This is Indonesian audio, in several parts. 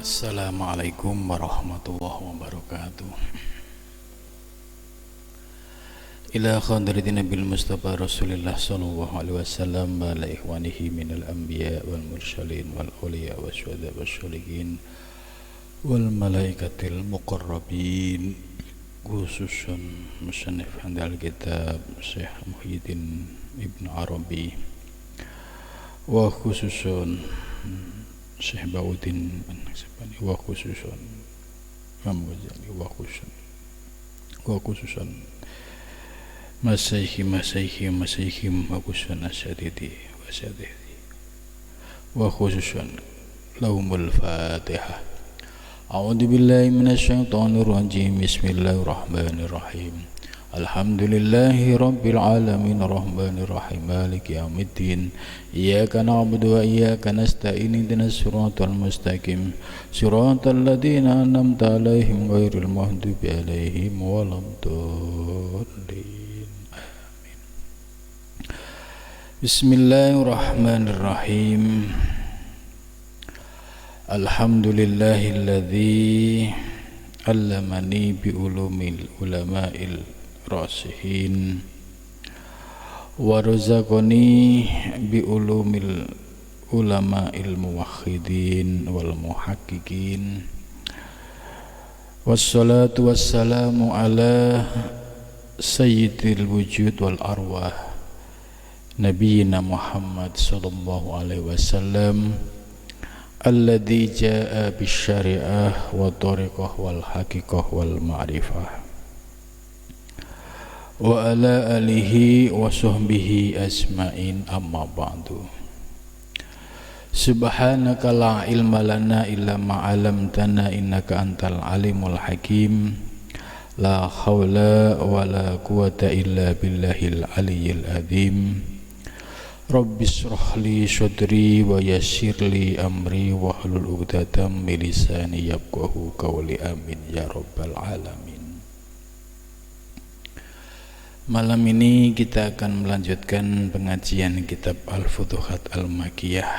Assalamualaikum warahmatullahi wabarakatuh. Ila khadrati Nabil Mustafa Rasulillah sallallahu alaihi wasallam wa ala ikhwanihi minal anbiya wal mursalin wal awliya wasyuhada wasyolihin wal malaikatil muqarrabin, khususan musannif handal kitab Syekh Muhyiddin Ibn Arabi, wa khususan Syekh Bauddin, wa khususan Imam Ghazali, wa khususan masyaykhim wa khususan asyadidi wa asyadidi, wa khususan lahumul Fatihah. A'udzu billahi minasyaitonir rajim. Bismillahirrahmanirrahim. Alhamdulillahi rabbil alamin arrahmanir rahim maliki yaumiddin iyyaka na'budu wa iyyaka nasta'in ihdinas siratal mustaqim siratal ladzina an'amta 'alaihim ghairil maghdubi 'alaihim waladdallin. Amin. Bismillahirrahmanirrahim. Alhamdulillahilladzi 'allamani bi ulumil ulama'il rasihin wa razaqani bi ulumil ulama'il muwahhidin wal muhaqqiqin. Wassalatu wassalamu ala sayyidil wujud wal arwah nabiyyina Muhammad sallallahu alaihi wasallam alladzi jaa bisyari'ah wa tariqah wal haqiqah wal ma'rifah, wa ala alihi wa sahbihi asma'in, amma ba'du. Subhanaka la ilma lana illa ma 'allamtana innaka antal alimul hakim. La haula wa la quwata illa billahil aliyyil azim. Rabbi shrah li sadri wa yassir li amri wa hlul 'uqdatam min lisani yafqahu qawli. Amin ya rabbal alamin. Malam ini kita akan melanjutkan pengajian kitab Al-Futuhat Al-Makkiyah.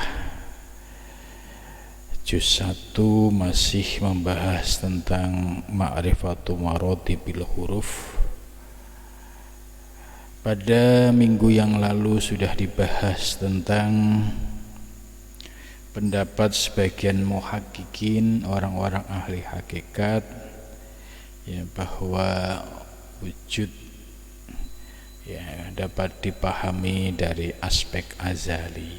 Juz 1 masih membahas tentang ma'rifatu maratibil huruf. Pada minggu yang lalu sudah dibahas tentang pendapat sebagian muhaqqiqin, orang-orang ahli hakikat, ya, bahwa wujud dapat dipahami dari aspek azali.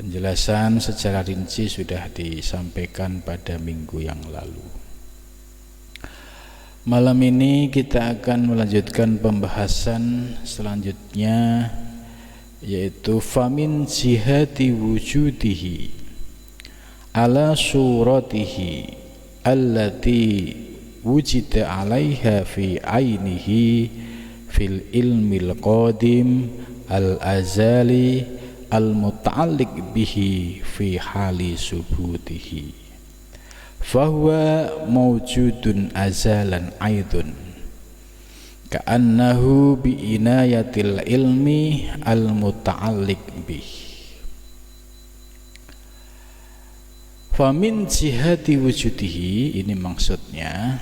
Penjelasan secara rinci sudah disampaikan pada minggu yang lalu. Malam ini kita akan melanjutkan pembahasan selanjutnya, yaitu famin jihati wujudihi ala suratihi allati wujida 'alaiha fi ainihi fil ilmil qadim al-azali al-muta'alliq bihi fi hali subutihi, fahuwa mawjudun azalan aidun ka'annahu bi inayatil ilmi al-muta'alliq bih. Famin jihati wujudihi, ini maksudnya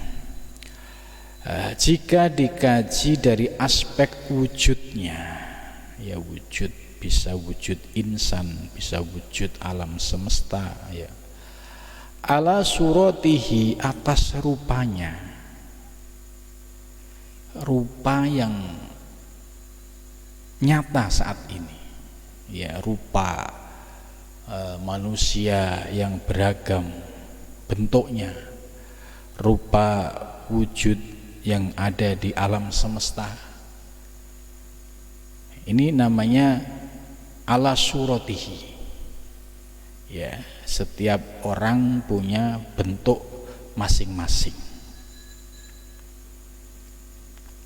jika dikaji dari aspek wujudnya, ya, wujud bisa wujud insan, bisa wujud alam semesta, ya, ala suratihi, atas rupanya, rupa yang nyata saat ini, ya, rupa manusia yang beragam bentuknya, rupa wujud yang ada di alam semesta. Ini namanya ala suratihi, ya, setiap orang punya bentuk masing-masing.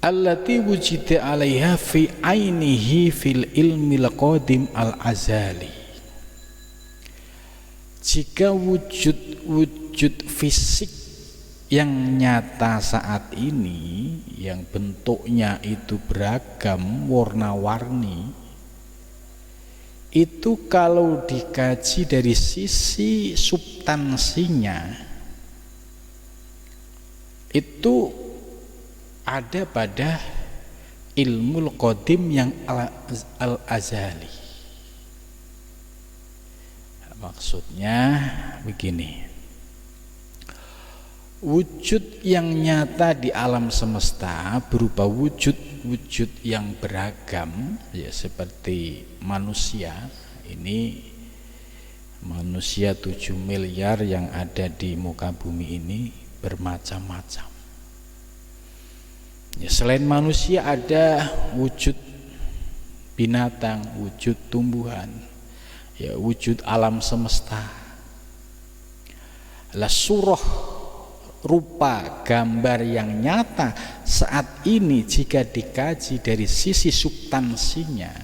Allati wujida 'alaiha fi ainihi fil ilmil qadim al-azali. Jika wujud fisik yang nyata saat ini, yang bentuknya itu beragam, warna-warni, itu kalau dikaji dari sisi substansinya itu ada pada ilmu qadim yang al-azali. Maksudnya begini, wujud yang nyata di alam semesta berupa wujud yang beragam, ya seperti manusia. Ini manusia 7 miliar yang ada di muka bumi ini bermacam-macam. Ya, selain manusia ada wujud binatang, wujud tumbuhan, ya wujud alam semesta. Lah surah, rupa, gambar yang nyata saat ini jika dikaji dari sisi substansinya,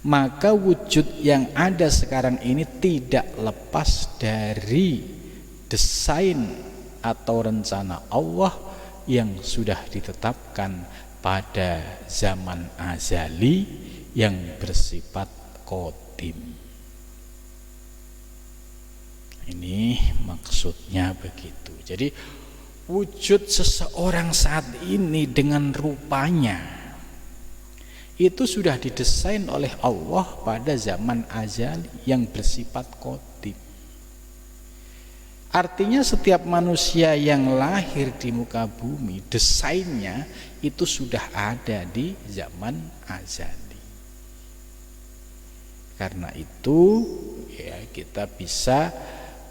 maka wujud yang ada sekarang ini tidak lepas dari desain atau rencana Allah yang sudah ditetapkan pada zaman azali yang bersifat qadim. Ini maksudnya begitu. Jadi wujud seseorang saat ini dengan rupanya itu sudah didesain oleh Allah pada zaman azali yang bersifat qadim. Artinya setiap manusia yang lahir di muka bumi desainnya itu sudah ada di zaman azali. Karena itu ya kita bisa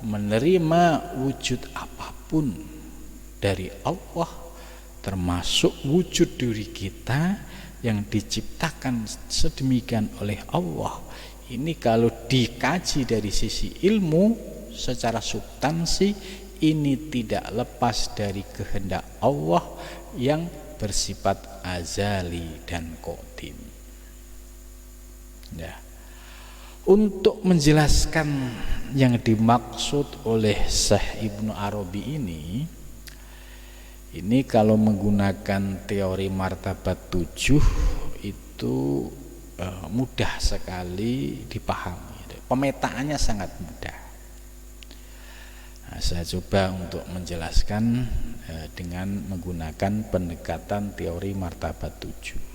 menerima wujud apapun dari Allah, termasuk wujud diri kita yang diciptakan sedemikian oleh Allah. Ini kalau dikaji dari sisi ilmu secara substansi, ini tidak lepas dari kehendak Allah yang bersifat azali dan qadim. Ya. Untuk menjelaskan yang dimaksud oleh Syekh Ibnu Arabi ini kalau menggunakan teori martabat 7 itu mudah sekali dipahami. Pemetaannya sangat mudah. Nah, saya coba untuk menjelaskan dengan menggunakan pendekatan teori martabat 7.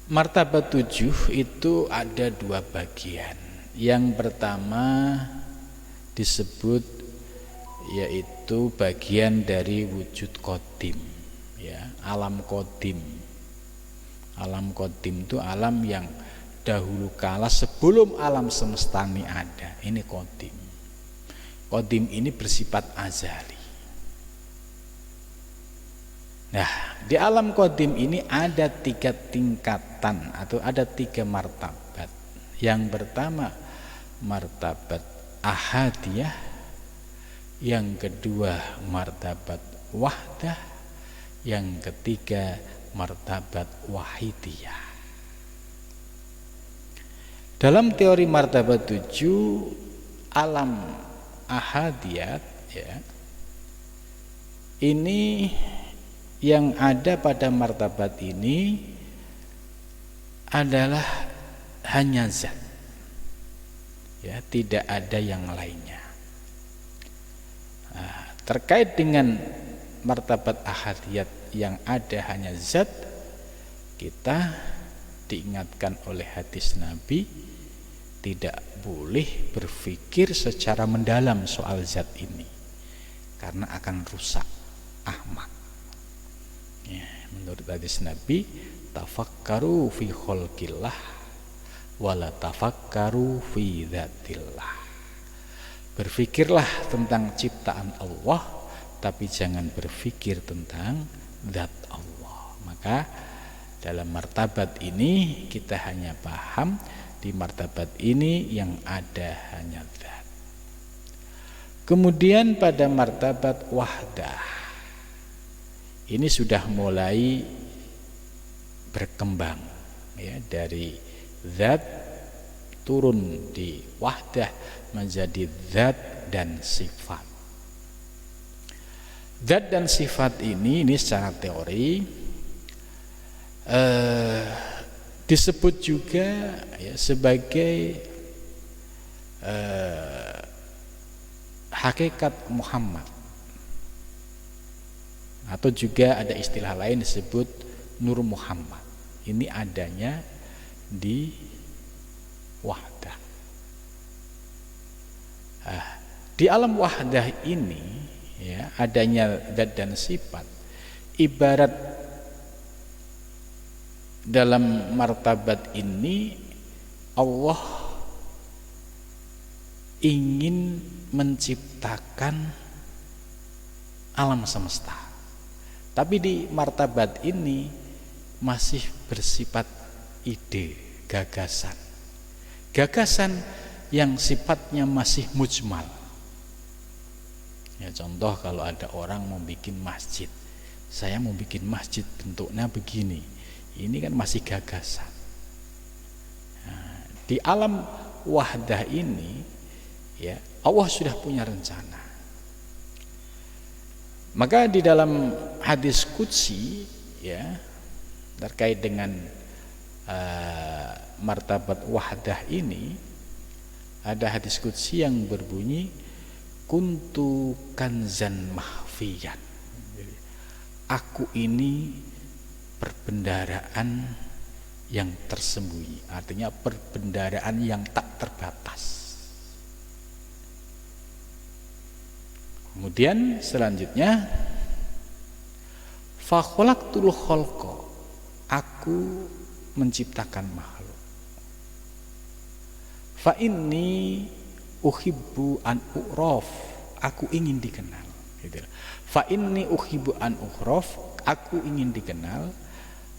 Martabat 7 itu ada 2 bagian. Yang pertama disebut yaitu bagian dari wujud qadim, ya, alam qadim. Alam qadim itu alam yang dahulu kala sebelum alam semesta ini ada. Ini qadim. Qadim ini bersifat azali. Nah, di alam qadim ini ada 3 tingkatan atau ada 3 martabat. Yang pertama martabat ahadiyah, yang kedua martabat wahdah, yang ketiga martabat wahidiyah. Dalam teori martabat 7, alam ahadiyat, ya, ini yang ada pada martabat ini adalah hanya zat, ya, tidak ada yang lainnya. Nah, terkait dengan martabat ahadiyat yang ada hanya zat, kita diingatkan oleh hadis Nabi tidak boleh berpikir secara mendalam soal zat ini karena akan rusak, ahmak. Ya, menurut hadis Nabi, tafakkaru fi khalqillah wala tafakkaru fi dzatillah. Berfikirlah tentang ciptaan Allah, tapi jangan berpikir tentang zat Allah. Maka dalam martabat ini kita hanya paham di martabat ini yang ada hanya zat. Kemudian pada martabat wahdah ini sudah mulai berkembang, ya, dari zat turun di wahdah menjadi zat dan sifat. Zat dan sifat ini secara teori disebut juga ya, sebagai hakikat Muhammad, atau juga ada istilah lain disebut Nur Muhammad. Ini adanya di wahdah. Di alam wahdah ini ya, adanya zat dan sifat ibarat dalam martabat ini Allah ingin menciptakan alam semesta, tapi di martabat ini masih bersifat ide, gagasan yang sifatnya masih mujmal. Ya, contoh kalau ada orang mau bikin masjid, saya mau bikin masjid bentuknya begini, ini kan masih gagasan. Nah, di alam wahdah ini ya, Allah sudah punya rencana. Maka di dalam hadis qudsi ya, terkait dengan martabat wahdah ini, ada hadis qudsi yang berbunyi kuntu kanzan mahfiyan. Aku ini perbendaharaan yang tersembunyi, artinya perbendaharaan yang tak terbatas. Kemudian selanjutnya fa khalaqtul khalqa, aku menciptakan makhluk. Fa inni uhibbu an u'raf, aku ingin dikenal, gitu. Fa inni uhibbu an u'raf, aku ingin dikenal,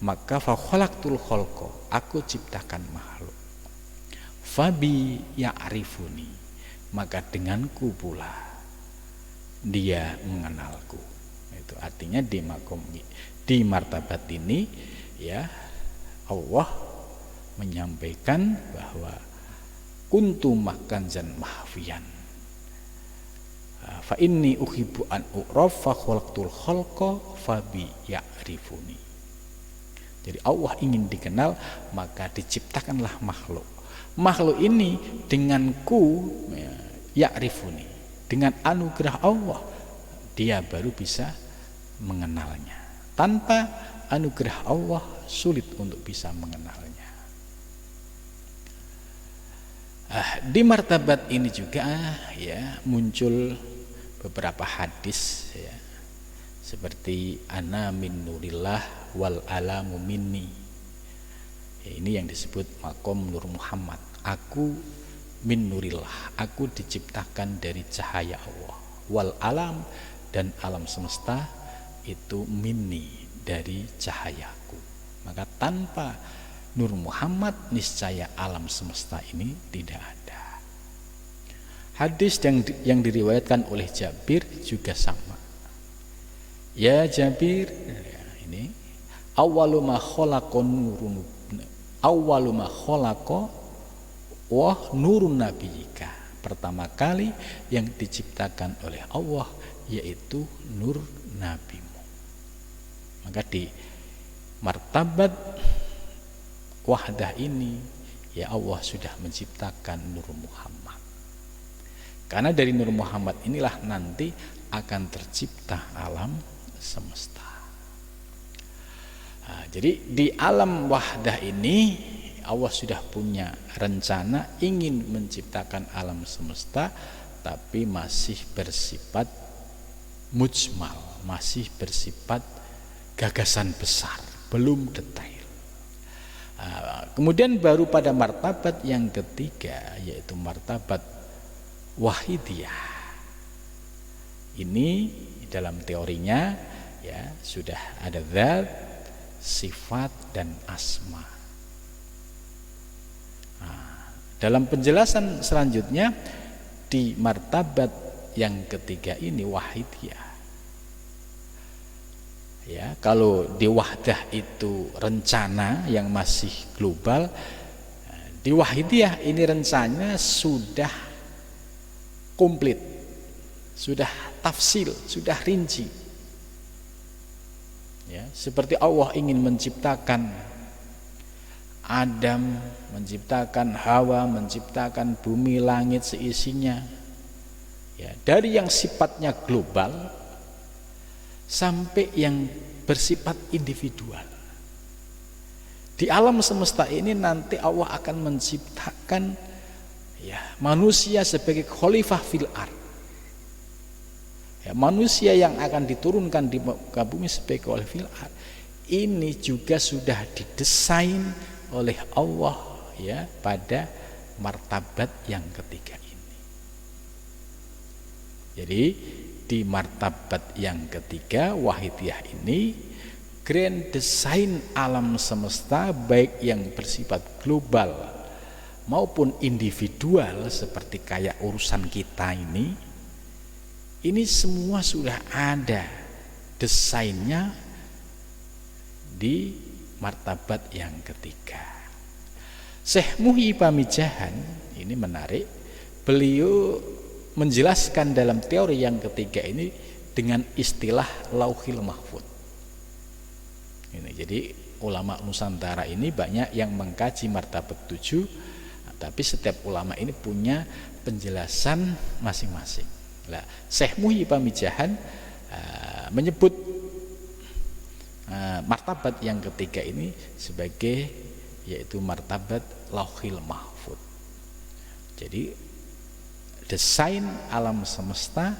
maka fa khalaqtul khalqa, aku ciptakan makhluk. Fabi ya'rifuni, maka denganku pula dia mengenalku. Itu artinya di martabat ini ya, Allah menyampaikan bahwa kuntu makanzan mahfiyan, fa inni uhibbu an u'raf fa khalaqtul khalqa fabi ya'rifuni. Jadi Allah ingin dikenal, maka diciptakanlah makhluk. Makhluk ini denganku ya'rifuni, dengan anugerah Allah dia baru bisa mengenalnya. Tanpa anugerah Allah sulit untuk bisa mengenalnya. Di martabat ini juga ya muncul beberapa hadis ya, seperti ana min nurillah wal alamu minni. Ya, ini yang disebut makom Nur Muhammad. Aku min nurillah, aku diciptakan dari cahaya Allah. Wal alam, dan alam semesta itu minni, dari cahayaku. Maka tanpa Nur Muhammad niscaya alam semesta ini tidak ada. Hadis yang diriwayatkan oleh Jabir juga sama. Ya Jabir, ini awwalu ma khalaqa nurun, awwalu ma khalaqa wa nurun nabiyika. Pertama kali yang diciptakan oleh Allah yaitu nur nabimu. Maka di martabat wahdah ini ya, Allah sudah menciptakan Nur Muhammad. Karena dari Nur Muhammad inilah nanti akan tercipta alam semesta. Nah, jadi di alam wahdah ini Allah sudah punya rencana ingin menciptakan alam semesta, tapi masih bersifat mujmal, masih bersifat gagasan besar, belum detail. Kemudian baru pada martabat yang ketiga, yaitu martabat wahidiyah. Ini dalam teorinya ya sudah ada zat, sifat, dan asma. Dalam penjelasan selanjutnya di martabat yang ketiga ini wahidiyah. Ya, kalau di wahdah itu rencana yang masih global, di wahidiyah ini rencananya sudah komplit, sudah tafsil, sudah rinci. Ya, seperti Allah ingin menciptakan Adam, menciptakan Hawa, menciptakan bumi, langit seisinya. Ya, dari yang sifatnya global sampai yang bersifat individual. Di alam semesta ini nanti Allah akan menciptakan ya manusia sebagai khalifah fil ardh. Ya, manusia yang akan diturunkan di muka bumi sebagai khalifah fil ardh ini juga sudah didesain oleh Allah ya pada martabat yang ketiga ini. Jadi di martabat yang ketiga wahidiyah ini grand design alam semesta baik yang bersifat global maupun individual seperti kayak urusan kita ini semua sudah ada desainnya di martabat yang ketiga. Syekh Muhyi Pamijahan ini menarik, beliau menjelaskan dalam teori yang ketiga ini dengan istilah Lauhil Mahfuz. Ini jadi ulama Nusantara ini banyak yang mengkaji martabat 7, tapi setiap ulama ini punya penjelasan masing-masing. Nah, Syekh Muhyi Pamijahan menyebut martabat yang ketiga ini sebagai yaitu martabat Lauhil Mahfuz. Jadi desain alam semesta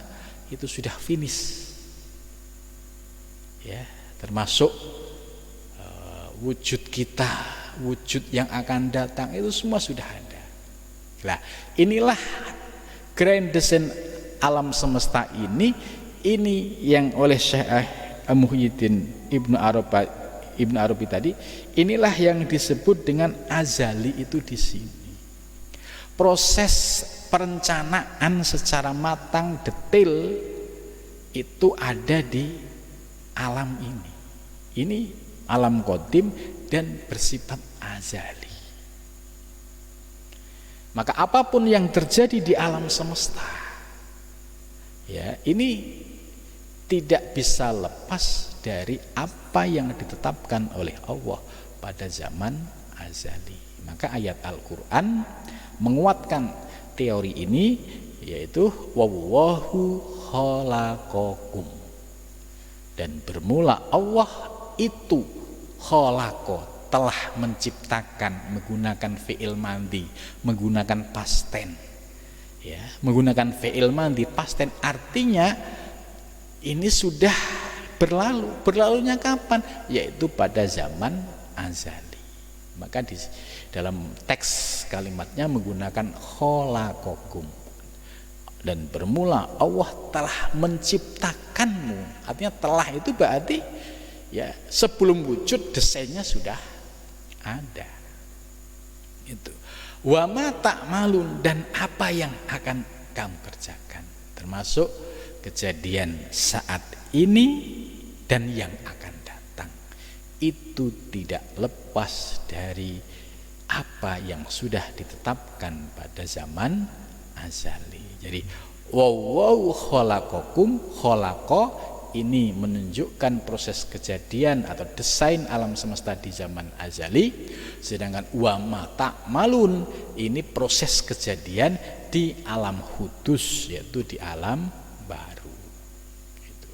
itu sudah finish ya, termasuk wujud kita, wujud yang akan datang itu semua sudah ada. Nah, inilah grand design alam semesta ini yang oleh Syekh Muhyiddin Ibnu Arabi tadi, inilah yang disebut dengan azali itu di sini. Proses perencanaan secara matang detail itu ada di alam ini. Ini alam qadim dan bersifat azali. Maka apapun yang terjadi di alam semesta ya, ini tidak bisa lepas dari apa yang ditetapkan oleh Allah pada zaman azali. Maka ayat Al-Qur'an menguatkan teori ini, yaitu wallahu khalaqakum, dan bermula Allah itu khalaqa, telah menciptakan, menggunakan fi'il madhi, menggunakan past tense ya, menggunakan fi'il madhi past tense, artinya ini sudah berlalu. Berlalunya kapan? Yaitu pada zaman azali. Maka di dalam teks kalimatnya menggunakan khalaqakum, dan bermula Allah telah menciptakanmu. Artinya telah itu berarti ya sebelum wujud desainnya sudah ada. Itu. Wa ma ta'malun, dan apa yang akan kamu kerjakan, termasuk kejadian saat ini dan yang akan datang, itu tidak lepas dari apa yang sudah ditetapkan pada zaman azali. Jadi wallahu khalaqakum, khalaqa ini menunjukkan proses kejadian atau desain alam semesta di zaman azali, sedangkan wa ma ta'malun ini proses kejadian di alam hudus, yaitu di alam baru. Gitu.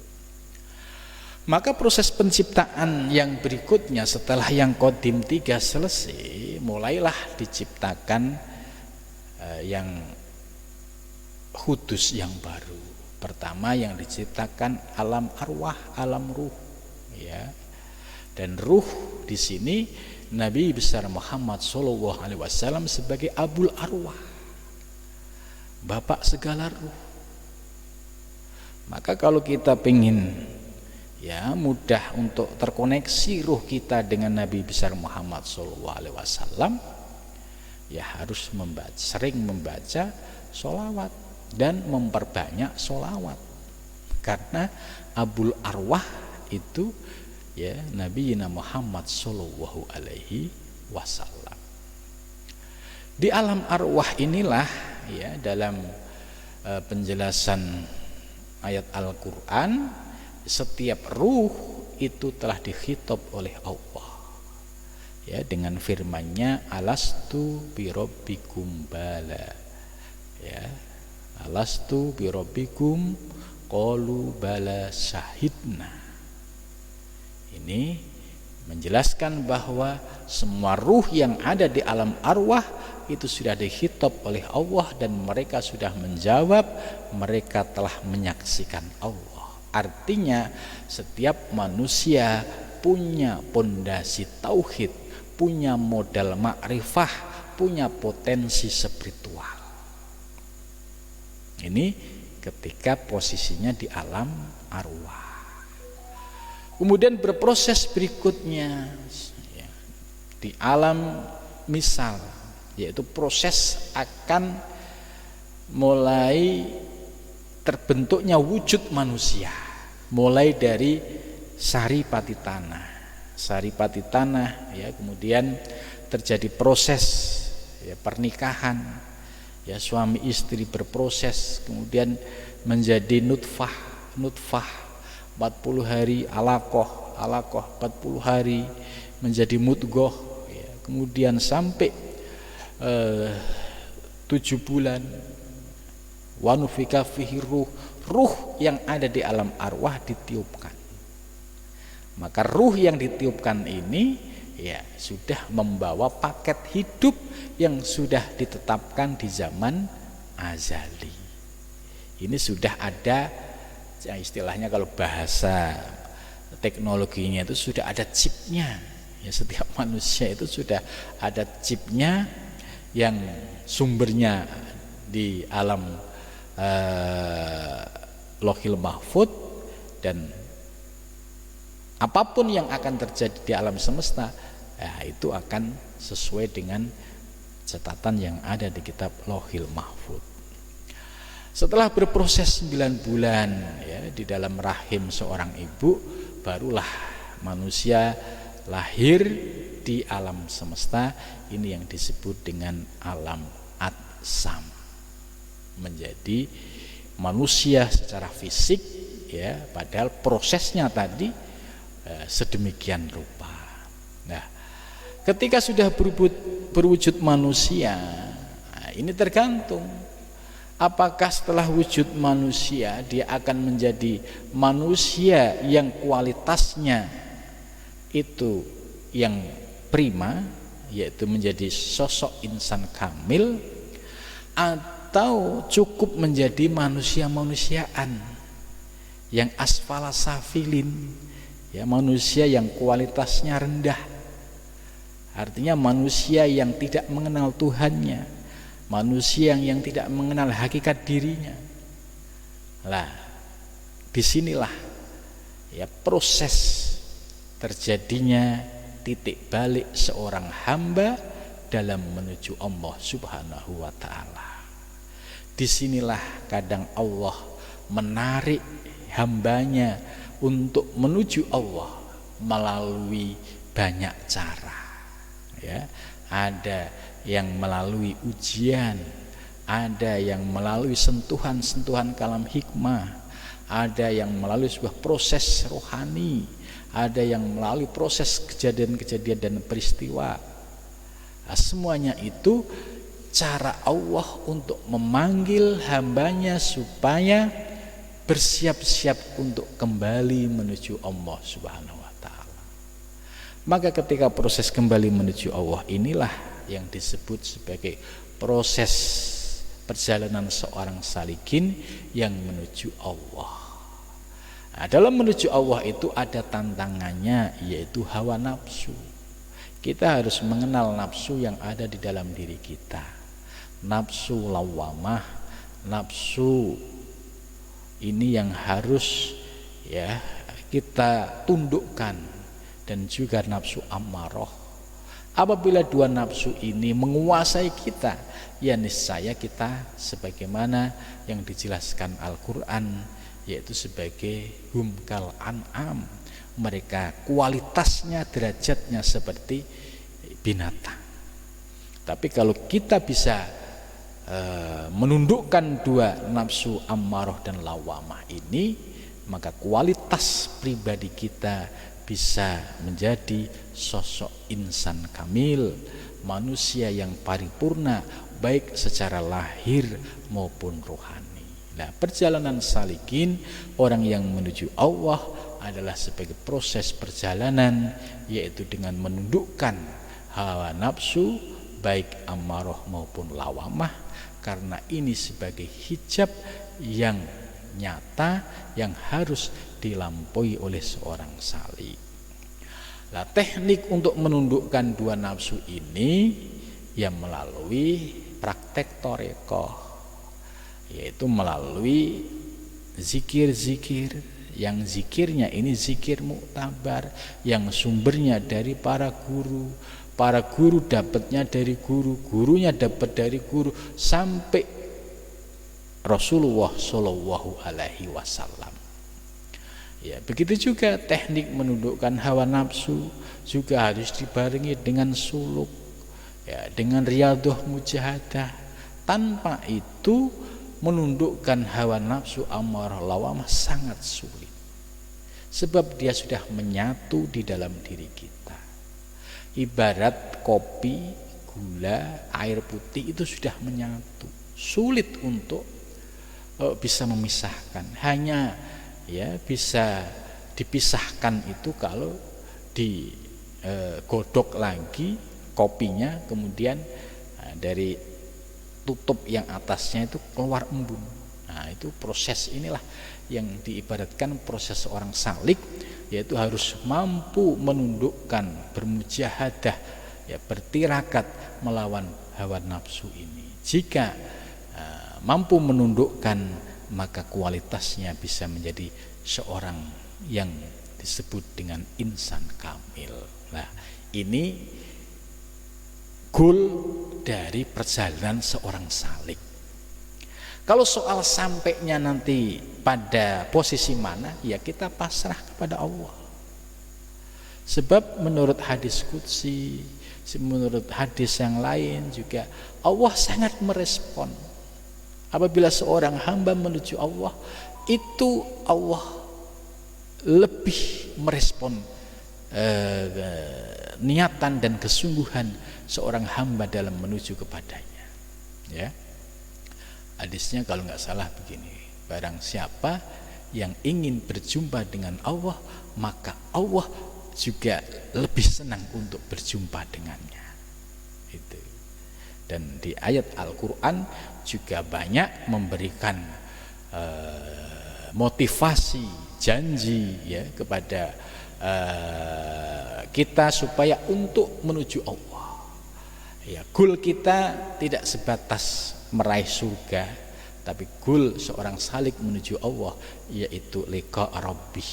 Maka proses penciptaan yang berikutnya setelah yang qadim 3 selesai, mulailah diciptakan yang hudus yang baru. Pertama yang diciptakan alam arwah, alam ruh, ya. Dan ruh di sini Nabi besar Muhammad SAW sebagai Abul Arwah, bapak segala ruh. Maka kalau kita pengen ya mudah untuk terkoneksi ruh kita dengan Nabi besar Muhammad SAW, ya harus sering membaca sholawat dan memperbanyak sholawat, karena Abul Arwah itu ya Nabi Muhammad SAW. Di alam arwah inilah ya dalam penjelasan ayat Al-Quran, setiap ruh itu telah dikhitab oleh Allah ya dengan firman-Nya alastu birabbikum bala, ya, alastu birabbikum qalu bala syahidna. Ini menjelaskan bahwa semua ruh yang ada di alam arwah itu sudah dikhitab oleh Allah dan mereka sudah menjawab, mereka telah menyaksikan Allah. Artinya setiap manusia punya pondasi tauhid, punya modal makrifah, punya potensi spiritual. Ini ketika posisinya di alam arwah. Kemudian berproses berikutnya ya, di alam misal, yaitu proses akan mulai terbentuknya wujud manusia, mulai dari saripati tanah ya, kemudian terjadi proses ya, pernikahan ya, suami istri berproses, kemudian menjadi nutfah 40 hari, alaqah 40 hari, menjadi mudghah ya, kemudian sampai 7 bulan, wa nufika fihi ruh yang ada di alam arwah ditiupkan. Maka ruh yang ditiupkan ini ya sudah membawa paket hidup yang sudah ditetapkan di zaman azali. Ini sudah ada ya, istilahnya kalau bahasa teknologinya itu sudah ada chipnya ya, setiap manusia itu sudah ada chipnya yang sumbernya di alam Lauhil Mahfuz, dan apapun yang akan terjadi di alam semesta ya, itu akan sesuai dengan catatan yang ada di kitab Lauhil Mahfuz. Setelah berproses 9 bulan ya, di dalam rahim seorang ibu, barulah manusia lahir di alam semesta. Ini yang disebut dengan alam atsam, menjadi manusia secara fisik ya, padahal prosesnya tadi sedemikian rupa. Nah, ketika sudah berwujud manusia, nah, ini tergantung apakah setelah wujud manusia dia akan menjadi manusia yang kualitasnya itu yang prima, yaitu menjadi sosok insan kamil, atau cukup menjadi manusia-manusiaan yang asfala safilin ya, manusia yang kualitasnya rendah, artinya manusia yang tidak mengenal Tuhannya, manusia yang tidak mengenal hakikat dirinya. Lah, disinilah ya proses terjadinya titik balik seorang hamba dalam menuju Allah Subhanahu wa ta'ala. Disinilah kadang Allah menarik hambanya untuk menuju Allah melalui banyak cara ya. Ada yang melalui ujian, ada yang melalui sentuhan-sentuhan kalam hikmah, ada yang melalui sebuah proses rohani, ada yang melalui proses kejadian-kejadian dan peristiwa. Nah, semuanya itu cara Allah untuk memanggil hambanya supaya bersiap-siap untuk kembali menuju Allah Subhanahu wa ta'ala. Maka ketika proses kembali menuju Allah inilah yang disebut sebagai proses perjalanan seorang salikin yang menuju Allah. Nah, dalam menuju Allah itu ada tantangannya, yaitu hawa nafsu. Kita harus mengenal nafsu yang ada di dalam diri kita. Nafsu lawamah, nafsu ini yang harus ya kita tundukkan, dan juga nafsu amarah. Apabila dua nafsu ini menguasai kita, ya niscaya kita sebagaimana yang dijelaskan Al-Qur'an, yaitu sebagai humkal an'am, mereka kualitasnya, derajatnya seperti binatang. Tapi kalau kita bisa menundukkan dua nafsu ammarah dan lawamah ini, maka kualitas pribadi kita bisa menjadi sosok insan kamil, manusia yang paripurna baik secara lahir maupun rohani. Nah, perjalanan salikin, orang yang menuju Allah adalah sebagai proses perjalanan, yaitu dengan menundukkan hawa nafsu baik amarah maupun lawamah, karena ini sebagai hijab yang nyata yang harus dilampaui oleh seorang salik. Nah, teknik untuk menundukkan dua nafsu ini yang melalui praktek torekoh, yaitu melalui zikir-zikir, yang zikirnya ini zikir muktabar, yang sumbernya dari para guru dapatnya dari guru, gurunya dapat dari guru, sampai Rasulullah Shallallahu Alaihi Wasallam. Ya, begitu juga teknik menundukkan hawa nafsu juga harus dibarengi dengan suluk, ya, dengan riyadhah mujahadah. Tanpa itu menundukkan hawa nafsu amarah lawamah sangat sulit, sebab dia sudah menyatu di dalam diri kita. Ibarat kopi, gula, air putih itu sudah menyatu, sulit untuk bisa memisahkan. Hanya ya bisa dipisahkan itu kalau digodok lagi kopinya, kemudian dari tutup yang atasnya itu keluar embun. Nah, itu proses inilah yang diibaratkan proses seorang salik, yaitu harus mampu menundukkan, bermujahadah, ya, bertirakat melawan hawa nafsu ini. Jika mampu menundukkan, maka kualitasnya bisa menjadi seorang yang disebut dengan insan kamil. Nah, ini goal dari perjalanan seorang salik. Kalau soal sampainya nanti pada posisi mana, ya kita pasrah kepada Allah. Sebab menurut hadis qudsi, menurut hadis yang lain juga, Allah sangat merespon apabila seorang hamba menuju Allah, itu Allah lebih merespon niatan dan kesungguhan seorang hamba dalam menuju kepadanya. Ya, hadisnya kalau nggak salah begini: barang siapa yang ingin berjumpa dengan Allah, maka Allah juga lebih senang untuk berjumpa dengannya. Itu. Dan di ayat Al-Quran juga banyak memberikan motivasi, janji, ya, kepada kita supaya untuk menuju Allah. Ya, goal kita tidak sebatas meraih surga, tapi goal seorang salik menuju Allah yaitu liqa rabbih,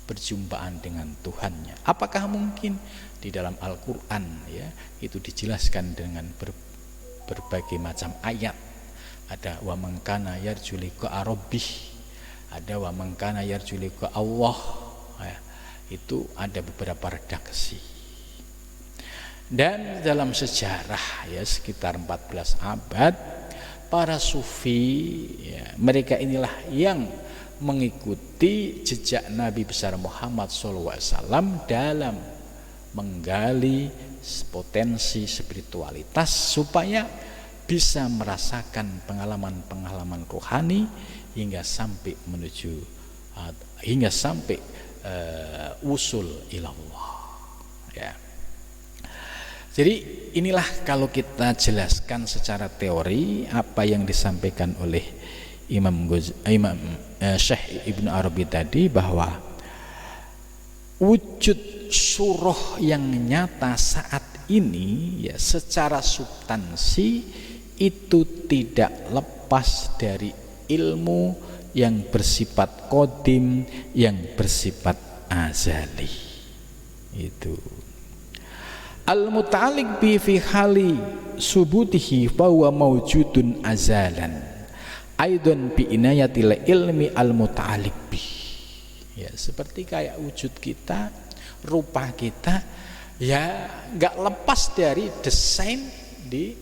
perjumpaan dengan Tuhannya. Apakah mungkin? Di dalam Al-Quran, ya, itu dijelaskan dengan berbagai macam ayat. Ada wa man kana yarju liqa rabbih, ada wa man kana yarju liqa Allah, ya, itu ada beberapa redaksi. Dan dalam sejarah, ya, sekitar 14 abad, para sufi, ya, mereka inilah yang mengikuti jejak Nabi besar Muhammad SAW dalam menggali potensi spiritualitas supaya bisa merasakan pengalaman-pengalaman rohani hingga sampai menuju usul ilallah. Ya. Jadi inilah kalau kita jelaskan secara teori apa yang disampaikan oleh Imam Syekh Ibnu Arabi tadi, bahwa wujud surah yang nyata saat ini, ya, secara substansi itu tidak lepas dari ilmu yang bersifat qadim, yang bersifat azali. Itu al-muta'alliq bi fi hali subutihi fa huwa mawjudun azalan aidan bi inayatil ilmi al-muta'alliq bi. Ya, seperti kayak wujud kita, rupa kita, ya, enggak lepas dari desain di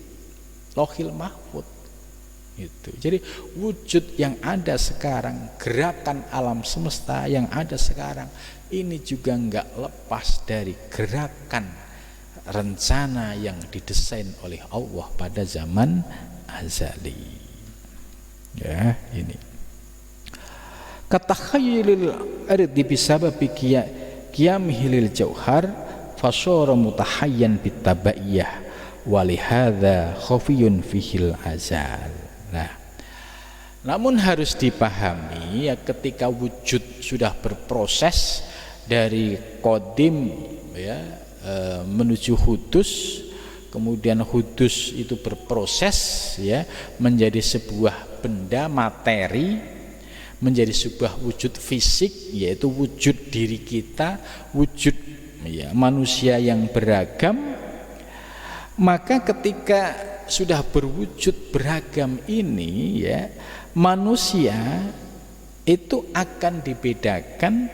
Lauhil Mahfuz. Itu. Jadi wujud yang ada sekarang, gerakan alam semesta yang ada sekarang, ini juga enggak lepas dari gerakan rencana yang didesain oleh Allah pada zaman azali. Ya, ini. Katakhayyulil ardi bisababi qiyamihi lil jauhar fasara mutahayyan bitabaiyah walihadza khafiyun fihil azal. Nah, namun harus dipahami ya, ketika wujud sudah berproses dari qadim ya menuju hudus, kemudian hudus itu berproses ya menjadi sebuah benda materi, menjadi sebuah wujud fisik, yaitu wujud diri kita, wujud ya manusia yang beragam. Maka ketika sudah berwujud beragam ini ya, manusia itu akan dibedakan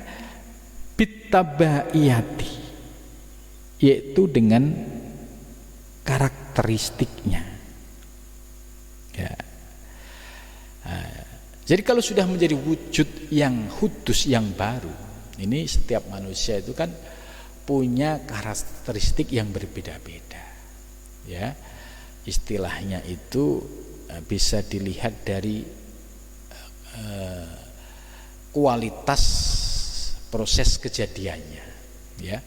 bitabaiyati, yaitu dengan karakteristiknya ya. Jadi kalau sudah menjadi wujud yang hudus, yang baru, ini setiap manusia itu kan punya karakteristik yang berbeda-beda ya. Istilahnya itu bisa dilihat dari kualitas proses kejadiannya ya.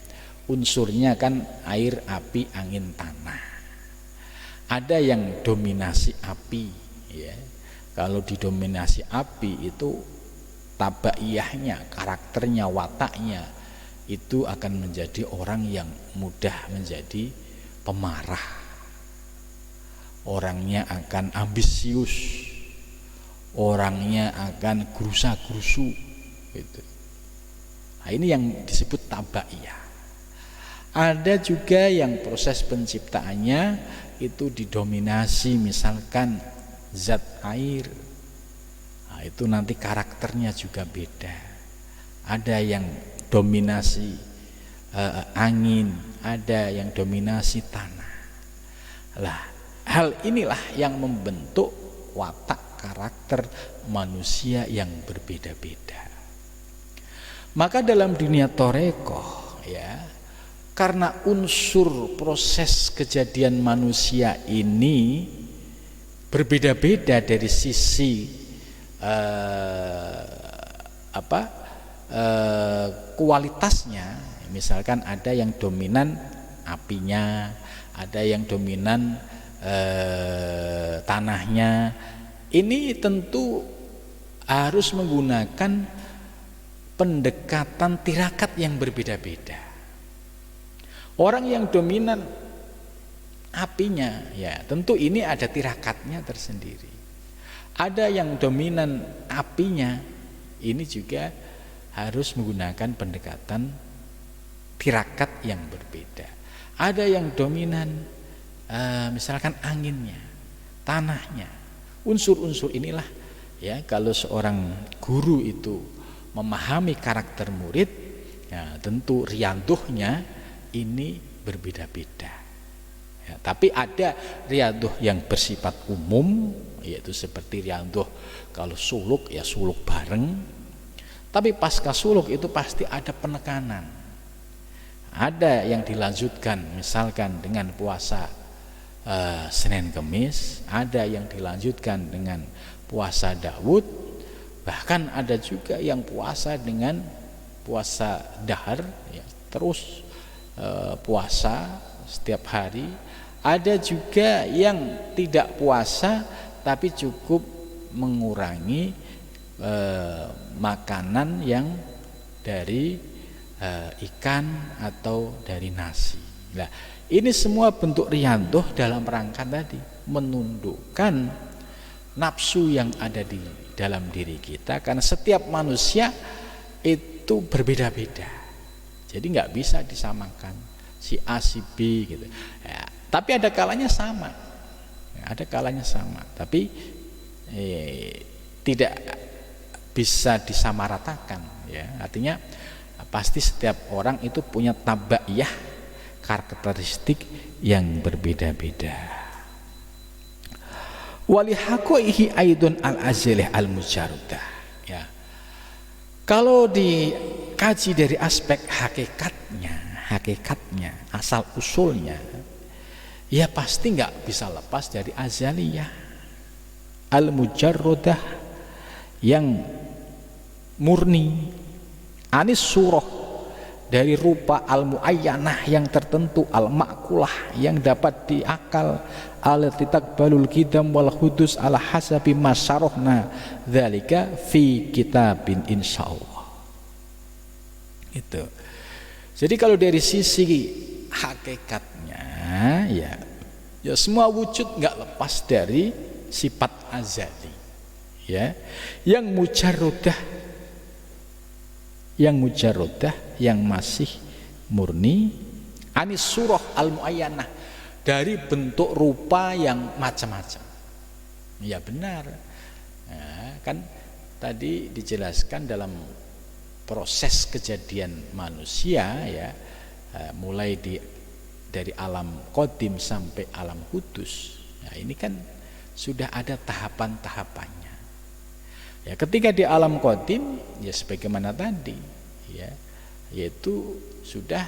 Unsurnya kan air, api, angin, tanah. Ada yang dominasi api ya. Kalau didominasi api itu tabaiyahnya, karakternya, wataknya itu akan menjadi orang yang mudah menjadi pemarah. Orangnya akan ambisius, orangnya akan gerusa-gerusu gitu. Nah, ini yang disebut tabaiyah. Ada juga yang proses penciptaannya itu didominasi misalkan zat air. Nah, itu nanti karakternya juga beda. Ada yang dominasi angin, ada yang dominasi tanah. Lah, hal inilah yang membentuk watak karakter manusia yang berbeda-beda. Maka dalam dunia thariqah ya, karena unsur proses kejadian manusia ini berbeda-beda dari sisi kualitasnya. Misalkan ada yang dominan apinya, ada yang dominan tanahnya. Ini tentu harus menggunakan pendekatan tirakat yang berbeda-beda. Orang yang dominan apinya ya tentu ini ada tirakatnya tersendiri. Ada yang dominan apinya, ini juga harus menggunakan pendekatan tirakat yang berbeda. Ada yang dominan misalkan anginnya, tanahnya. Unsur-unsur inilah ya, kalau seorang guru itu memahami karakter murid ya, tentu riaduhnya ini berbeda-beda ya. Tapi ada riaduh yang bersifat umum, yaitu seperti riaduh kalau suluk ya suluk bareng. Tapi pasca suluk itu pasti ada penekanan. Ada yang dilanjutkan misalkan dengan puasa Senin Kemis, ada yang dilanjutkan dengan puasa Daud, bahkan ada juga yang puasa dengan puasa dahar ya, terus puasa setiap hari. Ada juga yang tidak puasa tapi cukup mengurangi makanan yang dari ikan atau dari nasi. Nah, ini semua bentuk riadoh dalam rangka tadi menundukkan nafsu yang ada di dalam diri kita, karena setiap manusia itu berbeda-beda. Jadi nggak bisa disamakan si A si B gitu. Ya, tapi ada kalanya sama. Ya, ada kalanya sama, tapi tidak bisa disamaratakan ya. Artinya pasti setiap orang itu punya tabaiyah, karakteristik yang berbeda-beda. Walihaqihi aidun al-azilih al-mujarradah ya. Kalau di mengkaji dari aspek hakikatnya, asal usulnya, ya pasti nggak bisa lepas dari azaliyah, al-mujarrodah, yang murni, anis surah, dari rupa al-muayyanah yang tertentu, al-ma'kulah yang dapat diakal, allati taqbalul qidam wal hudus ala hasabi masyarahna dzalika fi kitabin insyaallah. Itu. Jadi kalau dari sisi hakikatnya ya semua wujud nggak lepas dari sifat azali, ya, yang mujarrodah, yang masih murni, anis surah al-muayyanah, dari bentuk rupa yang macam-macam. Ya benar, ya, kan tadi dijelaskan dalam proses kejadian manusia, ya, mulai dari alam qadim sampai alam kudus. Nah, ini kan sudah ada tahapan-tahapannya. Ya, ketika di alam qadim, ya sebagaimana tadi, ya, yaitu sudah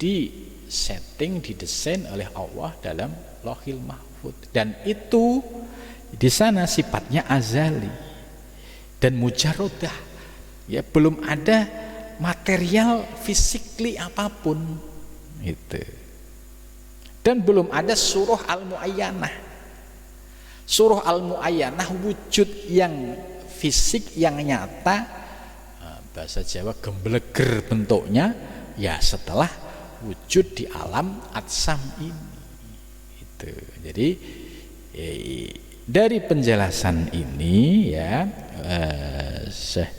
disetting, didesain oleh Allah dalam Lauhil Mahfuz, dan itu di sana sifatnya azali dan mujarrodah, ya, belum ada material fisikly apapun itu, dan belum ada surah al-muayyanah. Surah al-muayyanah, wujud yang fisik yang nyata, bahasa Jawa gembleger bentuknya, ya setelah wujud di alam atsam ini. Itu. Jadi dari penjelasan ini, ya, Syekh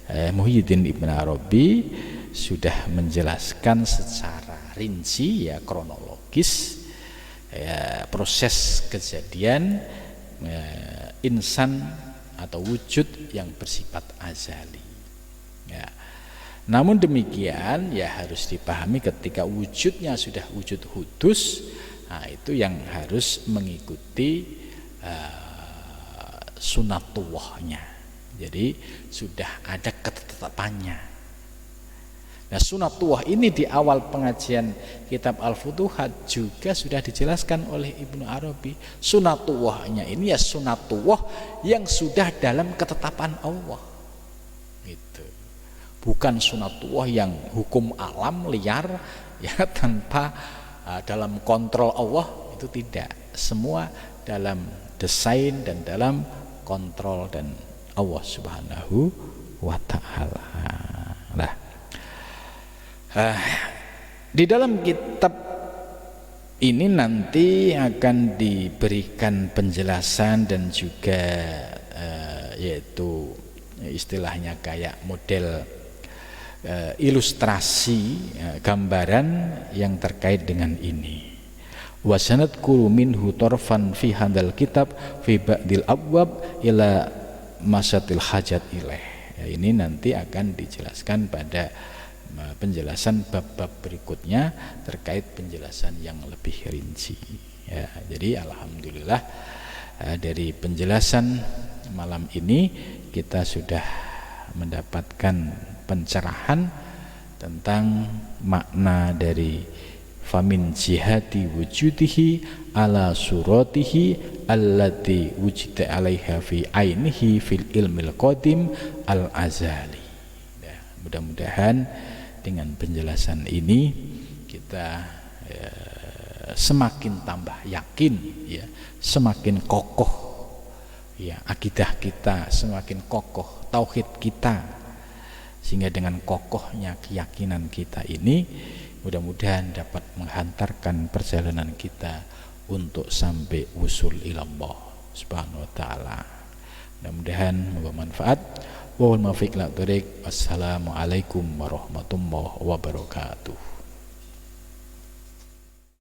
Muhyiddin Ibn Arabi sudah menjelaskan secara rinci, ya, kronologis, ya, proses kejadian insan atau wujud yang bersifat azali, ya. Namun demikian, ya, harus dipahami ketika wujudnya sudah wujud hudus, nah, itu yang harus mengikuti sunatullahnya. Jadi sudah ada ketetapannya. Nah, sunatullah ini di awal pengajian kitab Al-Futuhat juga sudah dijelaskan oleh Ibnu Arabi. Sunatullahnya ini ya sunatullah yang sudah dalam ketetapan Allah. Gitu. Bukan sunatullah yang hukum alam liar, ya, tanpa dalam kontrol Allah, itu tidak. Semua dalam desain dan dalam kontrol dan Allah Subhanahu wa ta'ala. Nah, di dalam kitab ini nanti akan diberikan penjelasan dan juga yaitu istilahnya kayak model ilustrasi, gambaran yang terkait dengan ini. Wasanat kulu minhu torfan fi handal kitab fi ba'dil abwab ila masatil hajat ilaih. Ya, ini nanti akan dijelaskan pada penjelasan bab-bab berikutnya terkait penjelasan yang lebih rinci, ya. Jadi alhamdulillah, dari penjelasan malam ini kita sudah mendapatkan pencerahan tentang makna dari famin jihati wujudihi ala suratihi allati wujida alaiha fi ainihi fil ilmil qadim al azali. Ya, mudah-mudahan dengan penjelasan ini kita semakin tambah yakin, ya, semakin kokoh, ya, akidah kita semakin kokoh, tauhid kita, sehingga dengan kokohnya keyakinan kita ini mudah-mudahan dapat menghantarkan perjalanan kita untuk sampai usul ilallah subhanahu wa ta'ala. Mudah-mudahan bermanfaat. Wal muwaffiq ila thoriq. Assalamualaikum warahmatullahi wabarakatuh.